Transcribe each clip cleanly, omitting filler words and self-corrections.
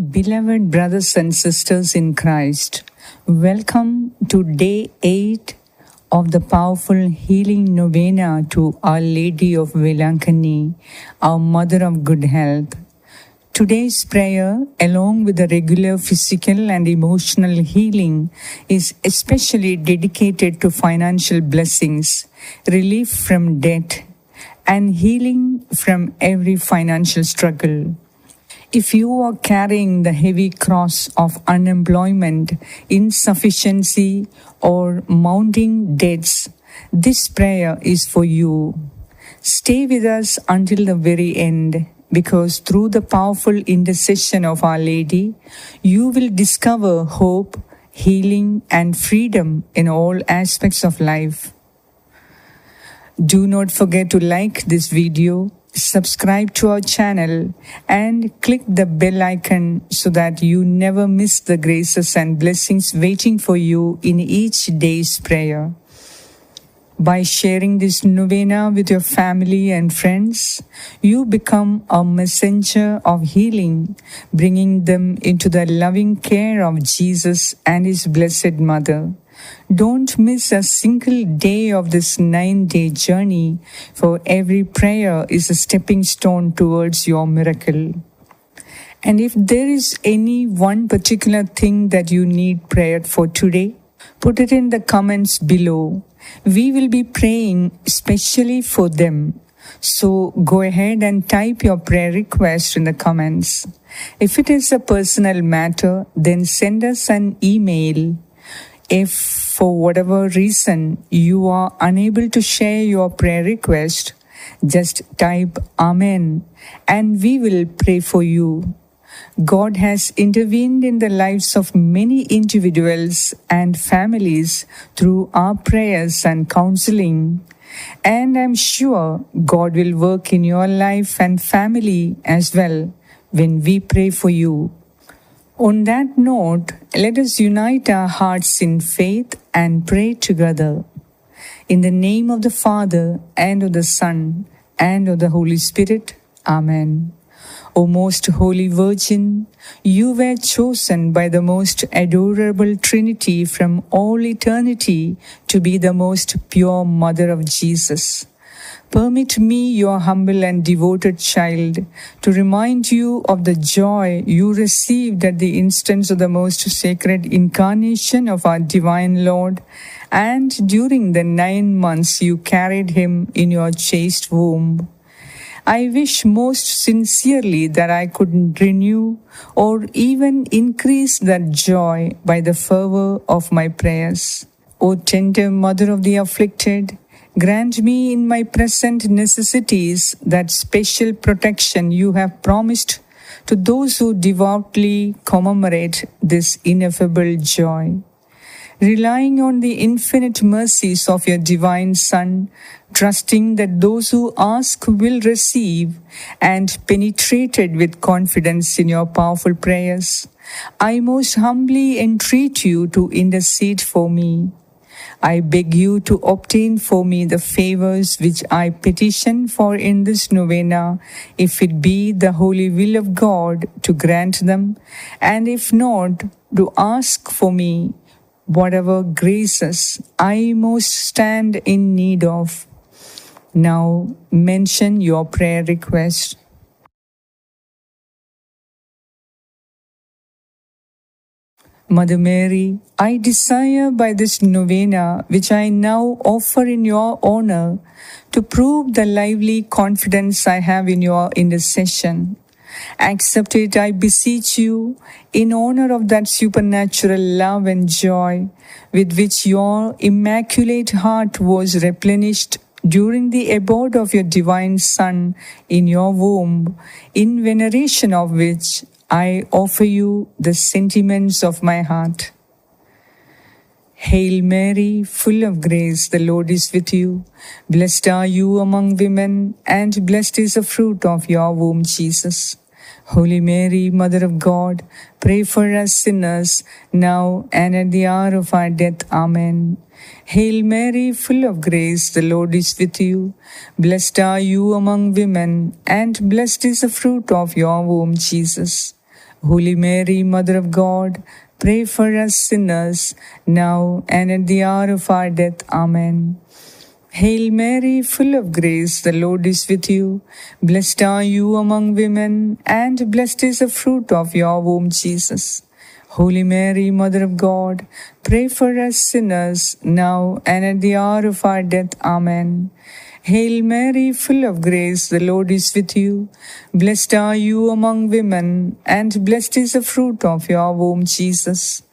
Beloved brothers and sisters in Christ, welcome to day 8 of the powerful healing novena to Our Lady of Velankani, our Mother of Good Health. Today's prayer, along with the regular physical and emotional healing, is especially dedicated to financial blessings, relief from debt, and healing from every financial struggle. If you are carrying the heavy cross of unemployment, insufficiency, or mounting debts, this prayer is for you. Stay with us until the very end, because through the powerful intercession of Our Lady, you will discover hope, healing, and freedom in all aspects of life. Do not forget to like this video, subscribe to our channel, and click the bell icon so that you never miss the graces and blessings waiting for you in each day's prayer. By sharing this novena with your family and friends, you become a messenger of healing, bringing them into the loving care of Jesus and His Blessed Mother. Don't miss a single day of this 9-day journey, for every prayer is a stepping stone towards your miracle. And if there is any one particular thing that you need prayer for today, put it in the comments below. We will be praying specially for them. So go ahead and type your prayer request in the comments. If it is a personal matter, then send us an email. If for whatever reason you are unable to share your prayer request, just type Amen and we will pray for you. God has intervened in the lives of many individuals and families through our prayers and counseling. And I'm sure God will work in your life and family as well when we pray for you. On that note, let us unite our hearts in faith and pray together. In the name of the Father, and of the Son, and of the Holy Spirit. Amen. O most holy Virgin, you were chosen by the most adorable Trinity from all eternity to be the most pure Mother of Jesus. Permit me, your humble and devoted child, to remind you of the joy you received at the instance of the most sacred incarnation of our divine Lord, and during the 9 months you carried him in your chaste womb. I wish most sincerely that I could renew or even increase that joy by the fervor of my prayers. O tender Mother of the afflicted, grant me in my present necessities that special protection you have promised to those who devoutly commemorate this ineffable joy. Relying on the infinite mercies of your divine Son, trusting that those who ask will receive, and penetrated with confidence in your powerful prayers, I most humbly entreat you to intercede for me. I beg you to obtain for me the favors which I petition for in this novena, if it be the holy will of God to grant them, and if not, to ask for me whatever graces I most stand in need of. Now mention your prayer request. Mother Mary, I desire by this novena, which I now offer in your honor, to prove the lively confidence I have in your intercession. Accept it, I beseech you, in honor of that supernatural love and joy with which your immaculate heart was replenished during the abode of your divine Son in your womb, in veneration of which I offer you the sentiments of my heart. Hail Mary, full of grace, the Lord is with you. Blessed are you among women, and blessed is the fruit of your womb, Jesus. Holy Mary, Mother of God, pray for us sinners, now and at the hour of our death. Amen. Hail Mary, full of grace, the Lord is with you. Blessed are you among women, and blessed is the fruit of your womb, Jesus. Holy Mary, Mother of God, pray for us sinners, now and at the hour of our death. Amen. Hail Mary, full of grace, the Lord is with you. Blessed are you among women, and blessed is the fruit of your womb, Jesus. Holy Mary, Mother of God, pray for us sinners, now and at the hour of our death. Amen. Hail Mary, full of grace, the Lord is with you. Blessed are you among women, and blessed is the fruit of your womb, Jesus.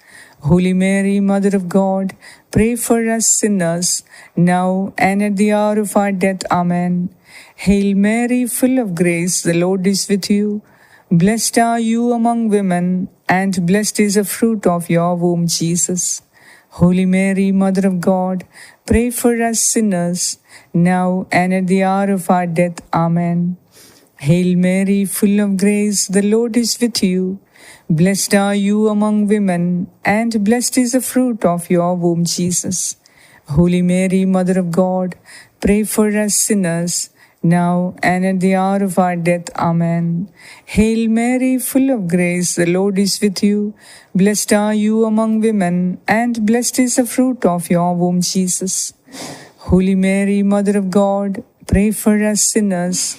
Holy Mary, Mother of God, pray for us sinners, now and at the hour of our death. Amen. Hail Mary, full of grace, the Lord is with you. Blessed are you among women, and blessed is the fruit of your womb, Jesus. Holy Mary, Mother of God, pray for us sinners, now and at the hour of our death. Amen. Hail Mary, full of grace, the Lord is with you. Blessed are you among women, and blessed is the fruit of your womb, Jesus. Holy Mary, Mother of God, pray for us sinners, now and at the hour of our death. Amen. Hail Mary, full of grace, the Lord is with you. Blessed are you among women, and blessed is the fruit of your womb, Jesus. Holy Mary, Mother of God, pray for us sinners,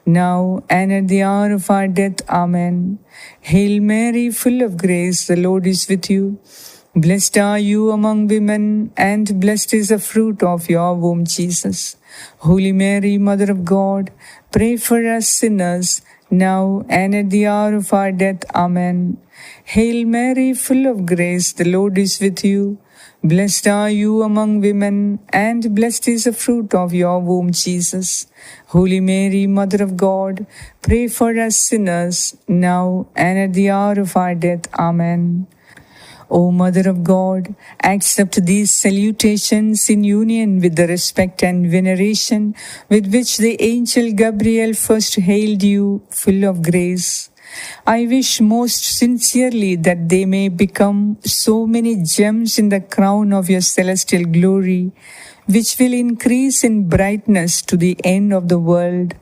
now and at the hour of our death. Amen. Hail Mary, full of grace, the Lord is with you. Blessed are you among women, and blessed is the fruit of your womb, Jesus. Holy Mary, Mother of God, pray for us sinners, now and at the hour of our death. Amen. Hail Mary, full of grace, the Lord is with you. Blessed are you among women, and blessed is the fruit of your womb, Jesus. Holy Mary, Mother of God, pray for us sinners, now and at the hour of our death. Amen. O Mother of God, accept these salutations in union with the respect and veneration with which the angel Gabriel first hailed you, full of grace. I wish most sincerely that they may become so many gems in the crown of your celestial glory, which will increase in brightness to the end of the world.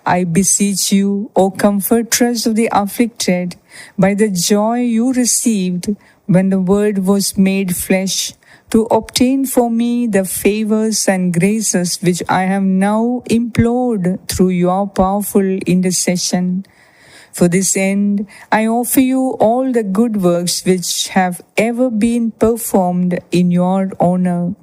I beseech you, O comfortress of the afflicted, by the joy you received when the Word was made flesh, to obtain for me the favors and graces which I have now implored through your powerful intercession. For this end, I offer you all the good works which have ever been performed in your honor.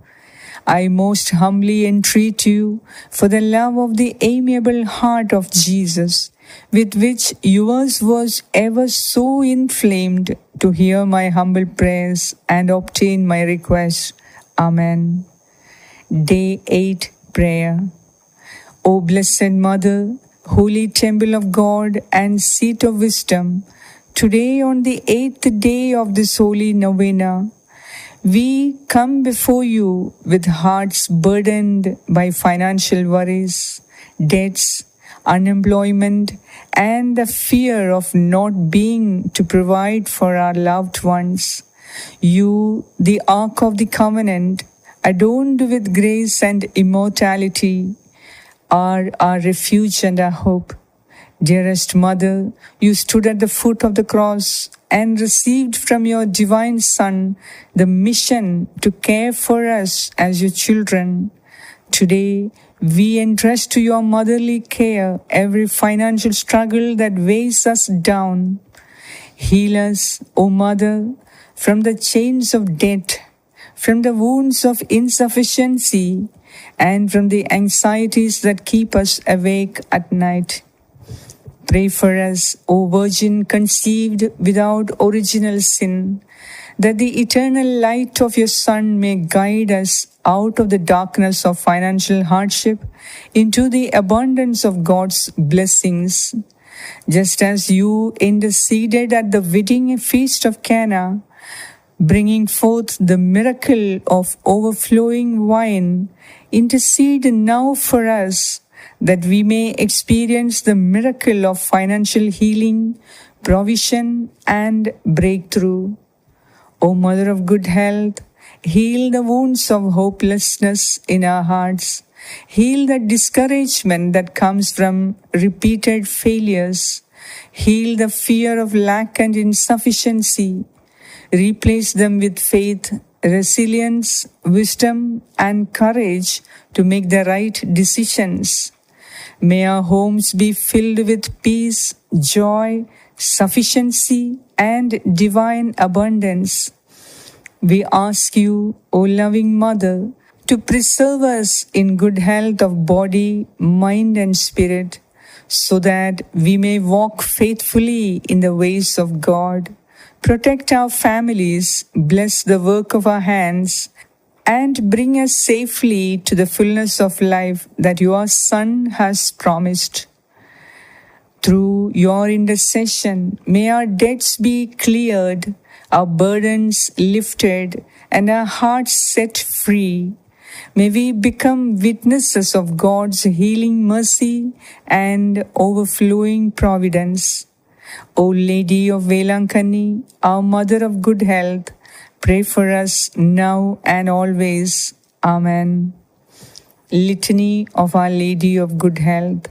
I most humbly entreat you, for the love of the amiable heart of Jesus, with which yours was ever so inflamed, to hear my humble prayers and obtain my request. Amen. Day 8 Prayer. O Blessed Mother, Holy Temple of God and Seat of Wisdom, today on the 8th day of this holy novena, we come before you with hearts burdened by financial worries, debts, unemployment, and the fear of not being to provide for our loved ones. You, the Ark of the Covenant, adorned with grace and immortality, are our refuge and our hope. Dearest Mother, you stood at the foot of the cross and received from your divine Son the mission to care for us as your children. Today, we entrust to your motherly care every financial struggle that weighs us down. Heal us, O Mother, from the chains of debt, from the wounds of insufficiency, and from the anxieties that keep us awake at night. Pray for us, O Virgin conceived without original sin, that the eternal light of your Son may guide us out of the darkness of financial hardship into the abundance of God's blessings. Just as you interceded at the wedding feast of Cana, bringing forth the miracle of overflowing wine, intercede now for us, that we may experience the miracle of financial healing, provision, and breakthrough. O Mother of good health, heal the wounds of hopelessness in our hearts. Heal the discouragement that comes from repeated failures. Heal the fear of lack and insufficiency. Replace them with faith, resilience, wisdom, and courage to make the right decisions. May our homes be filled with peace, joy, sufficiency, and divine abundance. We ask you, O loving Mother, to preserve us in good health of body, mind, and spirit, so that we may walk faithfully in the ways of God. Protect our families, bless the work of our hands, and bring us safely to the fullness of life that your Son has promised. Through your intercession, may our debts be cleared, our burdens lifted, and our hearts set free. May we become witnesses of God's healing mercy and overflowing providence. O Lady of Velankani, our Mother of good health, pray for us now and always. Amen. Litany of Our Lady of Good Health.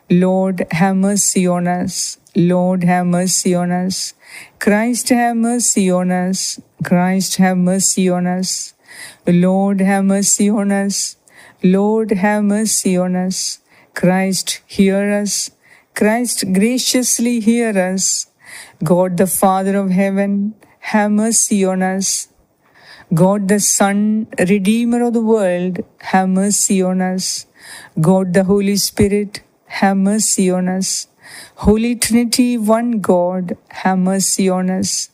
Lord, have mercy on us. Lord, have mercy on us. Christ, have mercy on us. Christ, have mercy on us. Lord, have mercy on us. Lord, have mercy on us. Christ, hear us. Christ, graciously hear us. God, the Father of heaven, have mercy on us. God, the Son, Redeemer of the world, have mercy on us. God, the Holy Spirit, have mercy on us. Holy Trinity, one God, have mercy on us.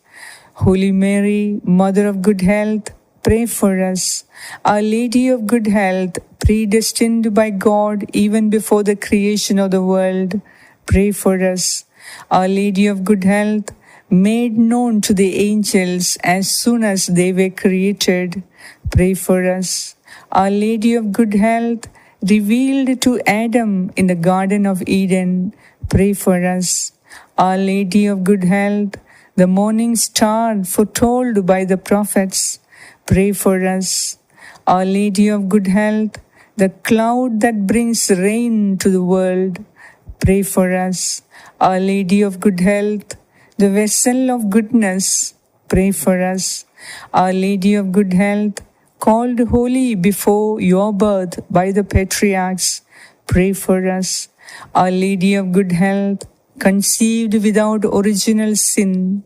Holy Mary, Mother of good health, pray for us. Our Lady of good health, predestined by God even before the creation of the world, pray for us. Our Lady of good health, made known to the angels as soon as they were created, pray for us. Our Lady of good health, revealed to Adam in the Garden of Eden, pray for us. Our Lady of good health, the morning star foretold by the prophets, pray for us. Our Lady of good health, the cloud that brings rain to the world, pray for us. Our Lady of good health, the vessel of goodness, pray for us. Our Lady of good health, called holy before your birth by the patriarchs, pray for us. Our Lady of good health, conceived without original sin,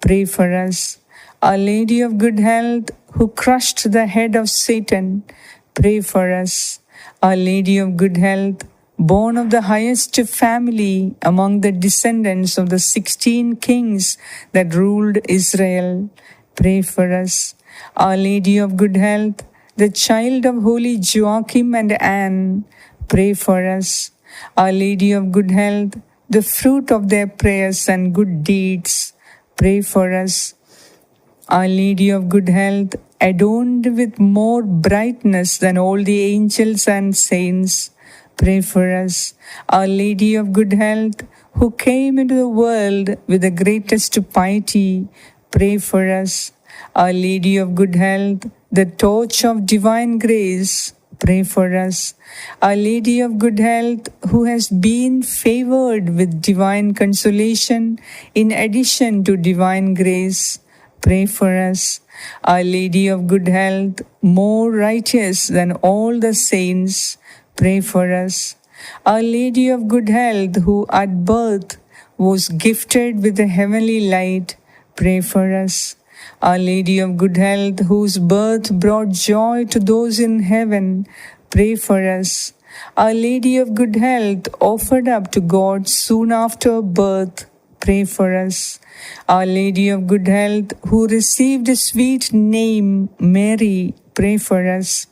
pray for us. Our Lady of good health, who crushed the head of Satan, pray for us. Our Lady of good health, born of the highest family among the descendants of the 16 kings that ruled Israel, pray for us. Our Lady of good health, the child of holy Joachim and Anne, pray for us. Our Lady of good health, the fruit of their prayers and good deeds, pray for us. Our Lady of good health, adorned with more brightness than all the angels and saints, pray for us. Our Lady of good health, who came into the world with the greatest piety, pray for us. Our Lady of good health, the torch of divine grace, pray for us. Our Lady of good health, who has been favored with divine consolation in addition to divine grace, pray for us. Our Lady of good health, more righteous than all the saints, pray for us. Our Lady of good health, who at birth was gifted with the heavenly light, pray for us. Our Lady of good health, whose birth brought joy to those in heaven, pray for us. Our Lady of good health, offered up to God soon after birth, pray for us. Our Lady of good health, who received a sweet name, Mary, pray for us.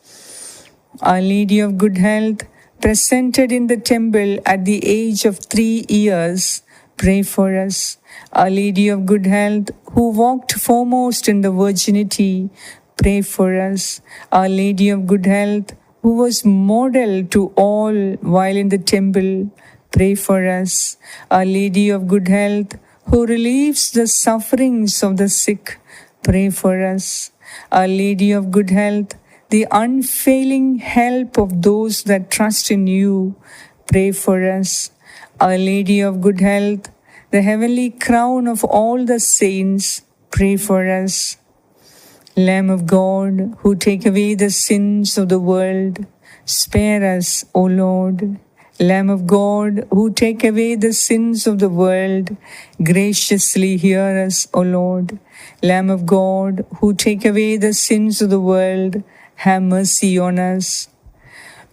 Our Lady of good health, presented in the temple at the age of 3 years, pray for us. Our Lady of good health, who walked foremost in the virginity, pray for us. Our Lady of good health, who was model to all while in the temple, pray for us. Our Lady of good health, who relieves the sufferings of the sick, pray for us. Our Lady of good health, the unfailing help of those that trust in you, pray for us. Our Lady of good health, the heavenly crown of all the saints, pray for us. Lamb of God, who take away the sins of the world, spare us, O Lord. Lamb of God, who take away the sins of the world, graciously hear us, O Lord. Lamb of God, who take away the sins of the world, have mercy on us.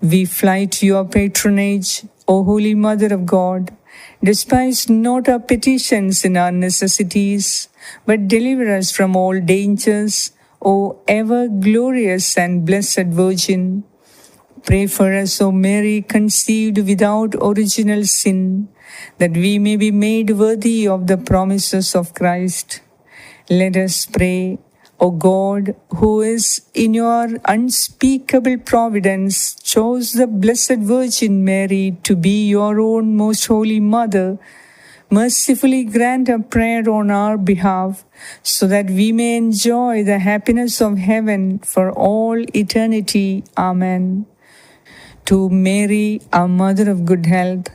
We fly to your patronage, O Holy Mother of God. Despise not our petitions and our necessities, but deliver us from all dangers, O ever glorious and blessed Virgin. Pray for us, O Mary, conceived without original sin, that we may be made worthy of the promises of Christ. Let us pray. O God, who is in your unspeakable providence chose the Blessed Virgin Mary to be your own most holy mother, mercifully grant a prayer on our behalf, so that we may enjoy the happiness of heaven for all eternity. Amen. To Mary, our Mother of Good Health,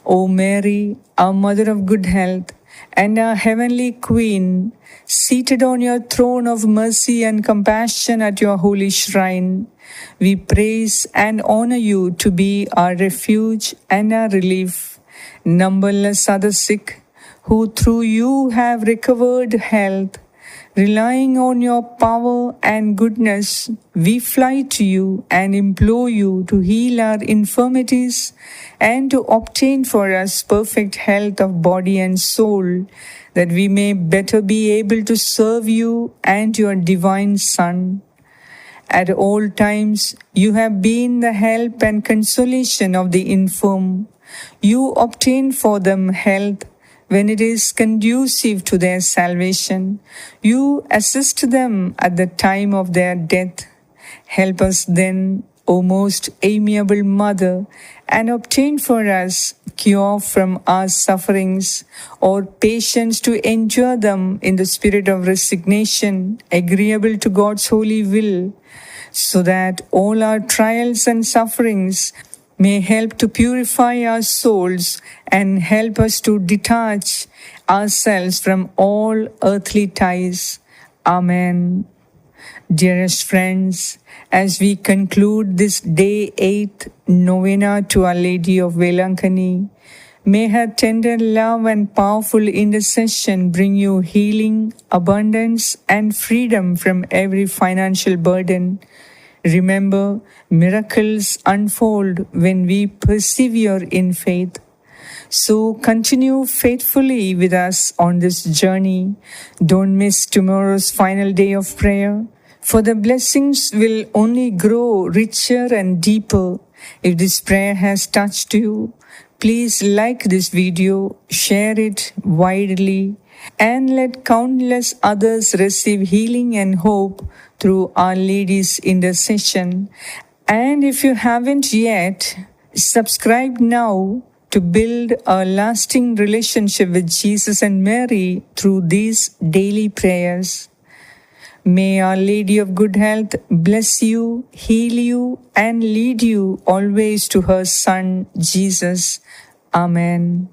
O Mary, our Mother of Good Health, and our Heavenly Queen, seated on your throne of mercy and compassion at your holy shrine, we praise and honor you to be our refuge and our relief. Numberless are the sick who through you have recovered health. Relying on your power and goodness, we fly to you and implore you to heal our infirmities and to obtain for us perfect health of body and soul, that we may better be able to serve you and your divine Son. At all times, you have been the help and consolation of the infirm. You obtain for them health when it is conducive to their salvation. You assist them at the time of their death. Help us then, O most amiable Mother, and obtain for us cure from our sufferings, or patience to endure them in the spirit of resignation, agreeable to God's holy will, so that all our trials and sufferings may help to purify our souls and help us to detach ourselves from all earthly ties. Amen. Dearest friends, as we conclude this Day 8 novena to Our Lady of Velankani, may her tender love and powerful intercession bring you healing, abundance, and freedom from every financial burden. Remember, miracles unfold when we persevere in faith. So continue faithfully with us on this journey. Don't miss tomorrow's final day of prayer, for the blessings will only grow richer and deeper. If this prayer has touched you, please like this video, share it widely, and let countless others receive healing and hope through Our Lady's intercession. And if you haven't yet, subscribe now to build a lasting relationship with Jesus and Mary through these daily prayers. May Our Lady of Good Health bless you, heal you, and lead you always to her Son, Jesus. Amen.